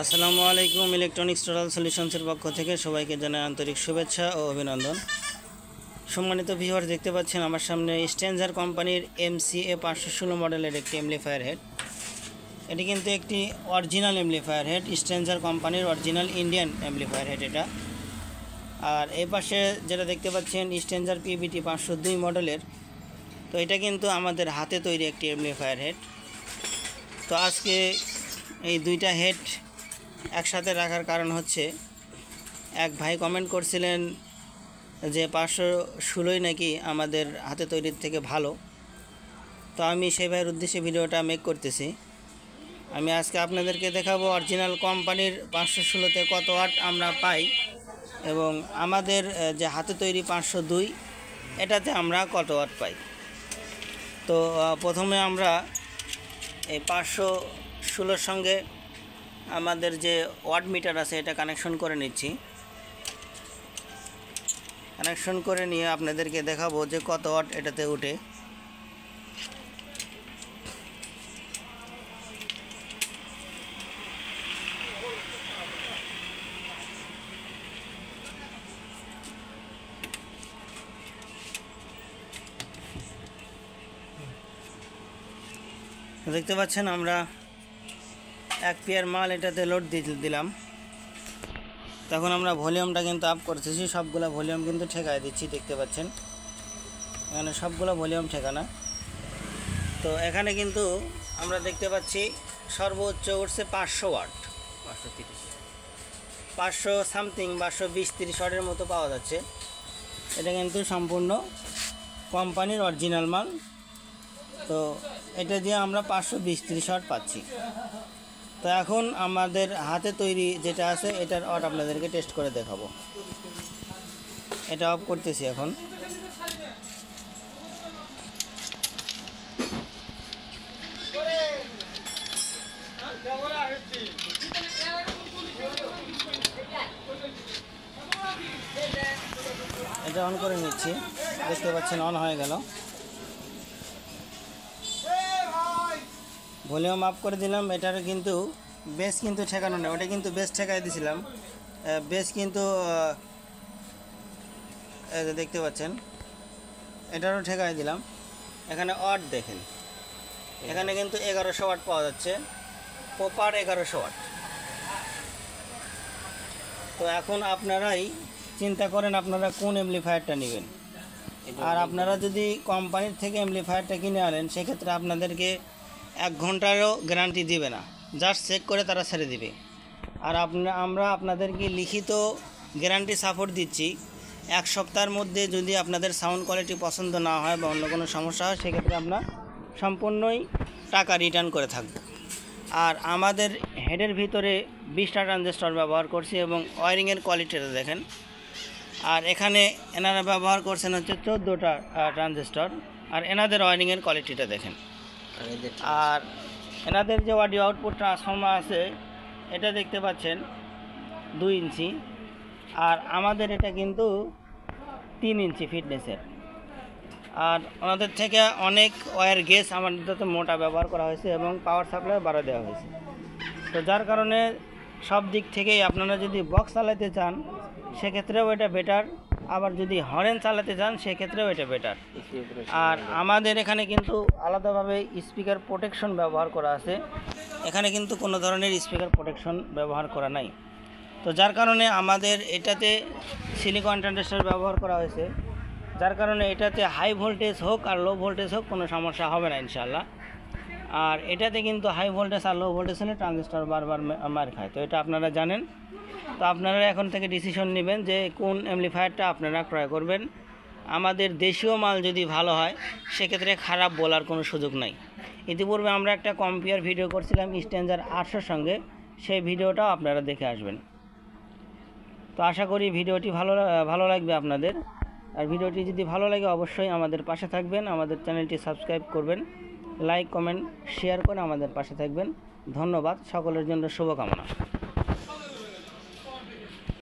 আসসালামু আলাইকুম। Electronics total সলিউশনসের পক্ষ থেকে সবাইকে জানাই আন্তরিক শুভেচ্ছা ও অভিনন্দন। সম্মানিত ভিউয়ার, দেখতে পাচ্ছেন আমার সামনে স্ট্যান্ডার কোম্পানির MCA 516 মডেলের একটি এমপ্লিফায়ার হেড। এটি কিন্তু একটি অরিজিনাল এমপ্লিফায়ার হেড, স্ট্যান্ডার কোম্পানির অরিজিনাল ইন্ডিয়ান এমপ্লিফায়ার হেড এটা। আর এই পাশে যেটা দেখতে পাচ্ছেন স্ট্যান্ডার PBT 502 মডেলের, তো এটা কিন্তু আমাদের হাতে তৈরি একটি এমপ্লিফায়ার হেড। তো আজকে এই দুইটা হেড একসাথে রাখার কারণ হচ্ছে, এক ভাই কমেন্ট করছিলেন যে 516 নাকি আমাদের হাতে তৈরির থেকে ভালো। তো আমি সেই ভাইয়ের উদ্দেশ্যে ভিডিওটা মেক করতেছি। আমি আজকে আপনাদেরকে দেখাবো অরিজিনাল কোম্পানির 516তে কত ওয়াট আমরা পাই এবং আমাদের যে হাতে তৈরি 502 এটাতে আমরা কত ওয়াট পাই। তো প্রথমে আমরা এই 516 সঙ্গে আমাদের যে ওয়াট মিটার আছে এটা কানেকশন করে নিচ্ছি। কানেকশন করে নিয়ে আপনাদেরকে দেখাবো যে কত ওয়াট এটাতে উঠে। দেখতে পাচ্ছেন আমরা 1 পেয়ার মাল এটাতে লোড দিলাম। তখন আমরা ভলিউমটা কিন্তু আপ করতেছি, সবগুলো ভলিউম কিন্তু ঠেকায় দিচ্ছি। দেখতে পাচ্ছেন এখানে সবগুলো ভলিউম ঠেকানা। তো এখানে কিন্তু আমরা দেখতে পাচ্ছি সর্বোচ্চ উঠছে 500 ওয়াট, 500 সামথিং, 520-30 ওয়াটের মতো পাওয়া যাচ্ছে। এটা কিন্তু সম্পূর্ণ কোম্পানির অরিজিনাল মাল। তো এটা দিয়ে আমরা 520-30 ওয়াট পাচ্ছি। তো এখন আমাদের হাতে তৈরি যেটা আছে এটার ওয়াট আপনাদেরকে টেস্ট করে দেখাবো। এটা অফ করতেছি এখন। এটা অন করে নিচ্ছি। দেখতে পাচ্ছেন অন হয়ে গেল। ভলিউম আপ করে দিলাম। এটার কিন্তু বেস কিন্তু ঠেকানো নেই, ওটা কিন্তু বেস ঠেকাই দিয়েছিলাম। বেস কিন্তু দেখতে পাচ্ছেন এটারও ঠেকাই দিলাম। এখানে ওয়াট দেখেন, এখানে কিন্তু 1100 ওয়াট পাওয়া যাচ্ছে, প্রপার 1100 ওয়াট। তো এখন আপনারাই চিন্তা করেন আপনারা কোন এমপ্লিফায়ারটা নেবেন। আর আপনারা যদি কোম্পানির থেকে এমপ্লিফায়ারটা কিনে আনেন সেক্ষেত্রে আপনাদেরকে 1 ঘন্টারও গ্যারান্টি দিবে না, জাস্ট চেক করে তারা ছেড়ে দিবে। আর আমরা আপনাদেরকে লিখিত গ্যারান্টি সাপোর্ট দিচ্ছি। 1 সপ্তাহের মধ্যে যদি আপনাদের সাউন্ড কোয়ালিটি পছন্দ না হয় বা অন্য কোনো সমস্যা হয় সেক্ষেত্রে আমরা সম্পূর্ণই টাকা রিটার্ন করে থাকব। আর আমাদের হেডের ভিতরে 20টা ট্রানজিস্টর ব্যবহার করছি এবং ওয়ারিংয়ের কোয়ালিটিটা দেখেন। আর এখানে এনারা ব্যবহার করছেন হচ্ছে 14টা ট্রানজিস্টর। আর এনাদের ওয়ারিংয়ের কোয়ালিটিটা দেখেন। আর এনাদের যে অডিও আউটপুট ট্রান্সফর্মার আছে এটা দেখতে পাচ্ছেন 2 ইঞ্চি, আর আমাদের এটা কিন্তু 3 ইঞ্চি ফিটনেসের। আর ওনাদের থেকে অনেক ওয়্যার গেজ আমাদের মোটা ব্যবহার করা হয়েছে এবং পাওয়ার সাপ্লাই বাড়া দেওয়া হয়েছে। তো যার কারণে সব দিক থেকেই আপনারা যদি বক্স চালাতে চান সেক্ষেত্রেও এটা বেটার, আবার যদি হর্ন চালাতে চান সেক্ষেত্রেও এটা বেটার। আর আমাদের এখানে কিন্তু আলাদাভাবে স্পিকার প্রোটেকশন ব্যবহার করা আছে, এখানে কিন্তু কোনো ধরনের স্পিকার প্রোটেকশন ব্যবহার করা নাই। তো যার কারণে আমাদের এটাতে সিলিকন ট্রানজিস্টর ব্যবহার করা হয়েছে, যার কারণে এটাতে হাই ভোল্টেজ হোক আর লো ভোল্টেজ হোক কোনো সমস্যা হবে না ইনশাআল্লাহ। আর এটাতে কিন্তু হাই ভোল্টেজ আর লো ভোল্টেজ হলে ট্রানজিস্টর বারবার মার খায়, তো এটা আপনারা জানেন। তো আপনারা এখন থেকে ডিসিশন নেবেন যে কোন অ্যামপ্লিফায়ারটা আপনারা ক্রয় করবেন। আমাদের দেশীয় মাল যদি ভালো হয় সেক্ষেত্রে খারাপ বলার কোনো সুযোগ নাই। ইতিপূর্বে আমরা একটা কম্পেয়ার ভিডিও করছিলাম স্ট্যান্ডার 800 সঙ্গে, সেই ভিডিওটাও আপনারা দেখে আসবেন। তো আশা করি ভিডিওটি ভালো লাগবে আপনাদের। আর ভিডিওটি যদি ভালো লাগে অবশ্যই আমাদের পাশে থাকবেন, আমাদের চ্যানেলটি সাবস্ক্রাইব করবেন, লাইক কমেন্ট শেয়ার করে আমাদের পাশে থাকবেন। ধন্যবাদ, সকলের জন্য শুভকামনা।